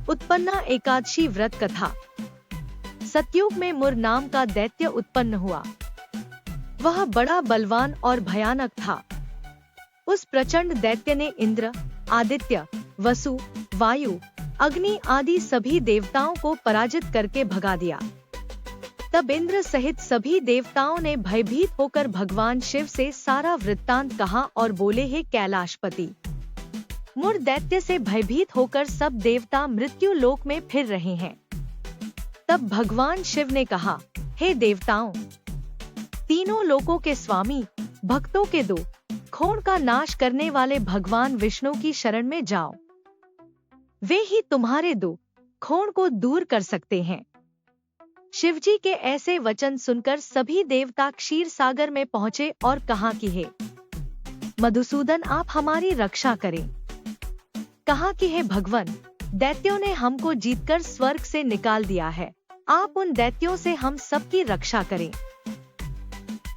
उत्पन्ना एकादशी व्रत कथा। सतयुग में मुर नाम का दैत्य उत्पन्न हुआ। वह बड़ा बलवान और भयानक था। उस प्रचंड दैत्य ने इंद्र, आदित्य, वसु, वायु, अग्नि आदि सभी देवताओं को पराजित करके भगा दिया। तब इंद्र सहित सभी देवताओं ने भयभीत होकर भगवान शिव से सारा वृत्तांत कहा और बोले, हे कैलाशपति, मुर दैत्य से भयभीत होकर सब देवता मृत्यु लोक में फिर रहे हैं। तब भगवान शिव ने कहा, हे देवताओं, तीनों लोकों के स्वामी, भक्तों के दो खोण का नाश करने वाले भगवान विष्णु की शरण में जाओ। वे ही तुम्हारे दो खोण को दूर कर सकते हैं। शिवजी के ऐसे वचन सुनकर सभी देवता क्षीर सागर में पहुंचे और कहा कि हे मधुसूदन, आप हमारी रक्षा करें। कहा कि हे भगवान, दैत्यों ने हमको जीतकर स्वर्ग से निकाल दिया है, आप उन दैत्यों से हम सबकी रक्षा करें।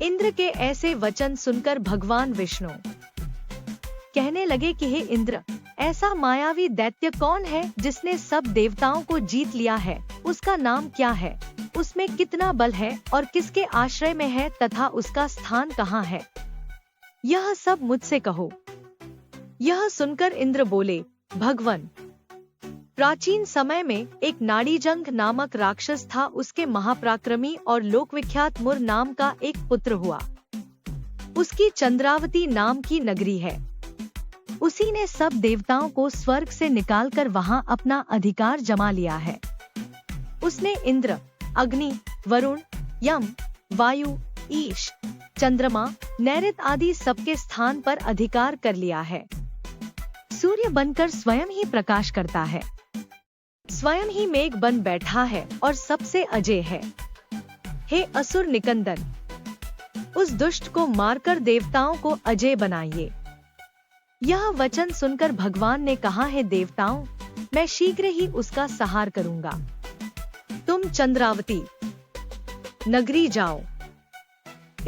इंद्र के ऐसे वचन सुनकर भगवान विष्णु कहने लगे कि हे इंद्र, ऐसा मायावी दैत्य कौन है जिसने सब देवताओं को जीत लिया है? उसका नाम क्या है? उसमें कितना बल है और किसके आश्रय में है तथा उसका स्थान कहाँ है? यह सब मुझसे कहो। यह सुनकर इंद्र बोले, भगवान, प्राचीन समय में एक नाड़ीजंघ नामक राक्षस था। उसके महापराक्रमी और लोकविख्यात मुर नाम का एक पुत्र हुआ। उसकी चंद्रावती नाम की नगरी है। उसी ने सब देवताओं को स्वर्ग से निकालकर वहां अपना अधिकार जमा लिया है। उसने इंद्र, अग्नि, वरुण, यम, वायु, ईश, चंद्रमा, नैऋत आदि सबके स्थान पर अधिकार कर लिया है। सूर्य बनकर स्वयं ही प्रकाश करता है, स्वयं ही मेघ बन बैठा है और सबसे अजय है। हे असुर निकंदन, उस दुष्ट को मारकर देवताओं को अजय बनाइए। यह वचन सुनकर भगवान ने कहा, हे देवताओं, मैं शीघ्र ही उसका संहार करूंगा। तुम चंद्रावती नगरी जाओ।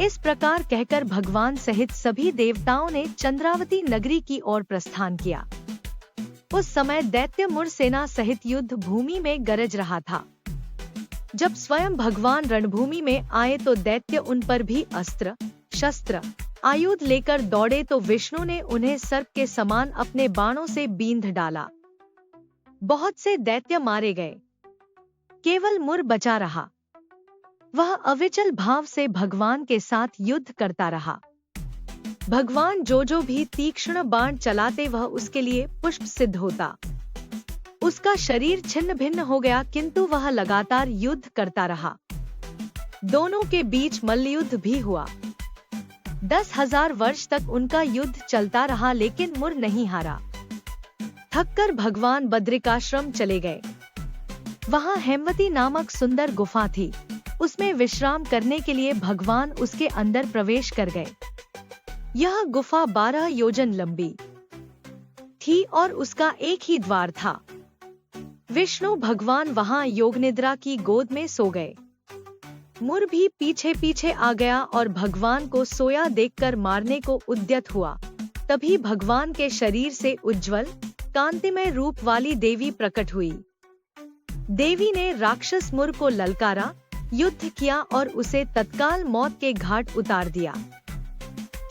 इस प्रकार कहकर भगवान सहित सभी देवताओं ने चंद्रावती नगरी की ओर प्रस्थान किया। उस समय दैत्य मुर सेना सहित युद्ध भूमि में गरज रहा था। जब स्वयं भगवान रणभूमि में आए तो दैत्य उन पर भी अस्त्र, शस्त्र, आयुध लेकर दौड़े तो विष्णु ने उन्हें सर्प के समान अपने बाणों से बींध डाला। बहुत से दैत्य मारे गए, केवल मुर बचा रहा। वह अविचल भाव से भगवान के साथ युद्ध करता रहा। भगवान जो भी तीक्ष्ण बाण चलाते वह उसके लिए पुष्प सिद्ध होता। उसका शरीर छिन्न भिन्न हो गया, किंतु वह लगातार युद्ध करता रहा। दोनों के बीच मल्लयुद्ध भी हुआ। 10,000 वर्ष तक उनका युद्ध चलता रहा, लेकिन मुर नहीं हारा। थककर भगवान बद्रिकाश्रम चले गए। वहां हेमवती नामक सुंदर गुफा थी। उसमें विश्राम करने के लिए भगवान उसके अंदर प्रवेश कर गए। यह गुफा 12 योजन लंबी थी और उसका एक ही द्वार था। विष्णु भगवान वहां योग निद्रा की गोद में सो गए। मुर भी पीछे पीछे आ गया और भगवान को सोया देखकर मारने को उद्यत हुआ। तभी भगवान के शरीर से उज्ज्वल कांतिमय रूप वाली देवी प्रकट हुई। देवी ने राक्षस मुर को ललकारा, युद्ध किया और उसे तत्काल मौत के घाट उतार दिया।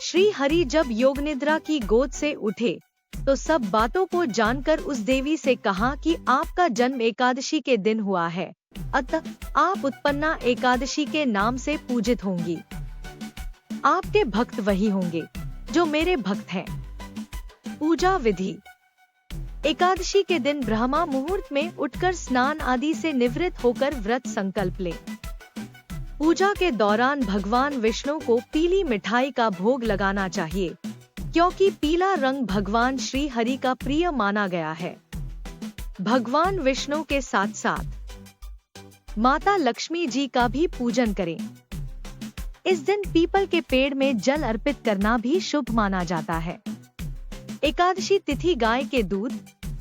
श्री हरि जब योग निद्रा की गोद से उठे तो सब बातों को जानकर उस देवी से कहा कि आपका जन्म एकादशी के दिन हुआ है, अतः आप उत्पन्ना एकादशी के नाम से पूजित होंगी। आपके भक्त वही होंगे जो मेरे भक्त हैं। पूजा विधि: एकादशी के दिन ब्रह्मा मुहूर्त में उठकर स्नान आदि से निवृत्त होकर व्रत संकल्प ले। पूजा के दौरान भगवान विष्णु को पीली मिठाई का भोग लगाना चाहिए, क्योंकि पीला रंग भगवान श्री हरि का प्रिय माना गया है। भगवान विष्णु के साथ साथ माता लक्ष्मी जी का भी पूजन करें। इस दिन पीपल के पेड़ में जल अर्पित करना भी शुभ माना जाता है। एकादशी तिथि गाय के दूध,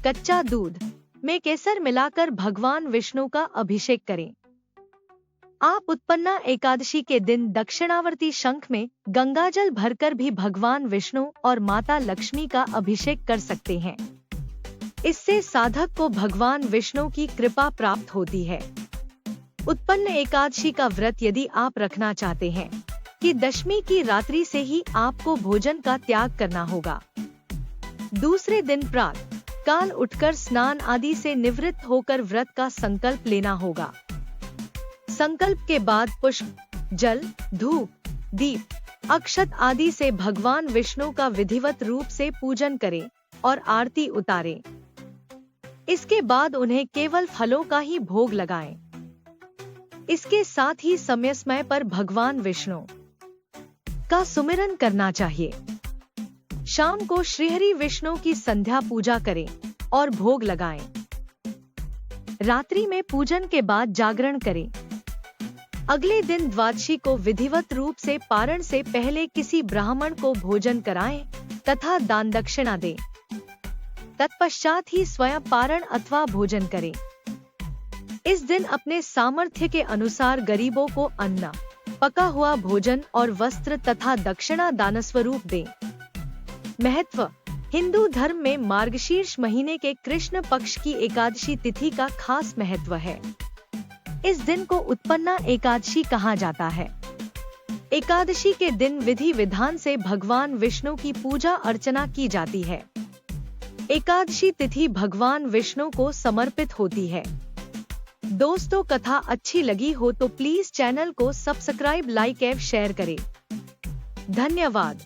कच्चा दूध में केसर मिलाकर भगवान विष्णु का अभिषेक करें। आप उत्पन्ना एकादशी के दिन दक्षिणावर्ती शंख में गंगाजल भरकर भी भगवान विष्णु और माता लक्ष्मी का अभिषेक कर सकते हैं। इससे साधक को भगवान विष्णु की कृपा प्राप्त होती है। उत्पन्न एकादशी का व्रत यदि आप रखना चाहते हैं कि दशमी की रात्रि से ही आपको भोजन का त्याग करना होगा। दूसरे दिन प्रातः काल उठकर स्नान आदि से निवृत्त होकर व्रत का संकल्प लेना होगा। संकल्प के बाद पुष्प, जल, धूप, दीप, अक्षत आदि से भगवान विष्णु का विधिवत रूप से पूजन करें और आरती उतारें। इसके बाद उन्हें केवल फलों का ही भोग लगाएं। इसके साथ ही समय समय पर भगवान विष्णु का सुमिरन करना चाहिए। शाम को श्रीहरि विष्णु की संध्या पूजा करें और भोग लगाएं। रात्रि में पूजन के बाद जागरण करें। अगले दिन द्वादशी को विधिवत रूप से पारण से पहले किसी ब्राह्मण को भोजन कराएं तथा दान दक्षिणा दें। तत्पश्चात ही स्वयं पारण अथवा भोजन करें। इस दिन अपने सामर्थ्य के अनुसार गरीबों को अन्न, पका हुआ भोजन और वस्त्र तथा दक्षिणा दानस्वरूप दें। महत्व: हिंदू धर्म में मार्गशीर्ष महीने के कृष्ण पक्ष की एकादशी तिथि का खास महत्व है। इस दिन को उत्पन्ना एकादशी कहा जाता है। एकादशी के दिन विधि विधान से भगवान विष्णु की पूजा अर्चना की जाती है। एकादशी तिथि भगवान विष्णु को समर्पित होती है। दोस्तों, कथा अच्छी लगी हो तो प्लीज चैनल को सब्सक्राइब, लाइक एवं शेयर करें। धन्यवाद।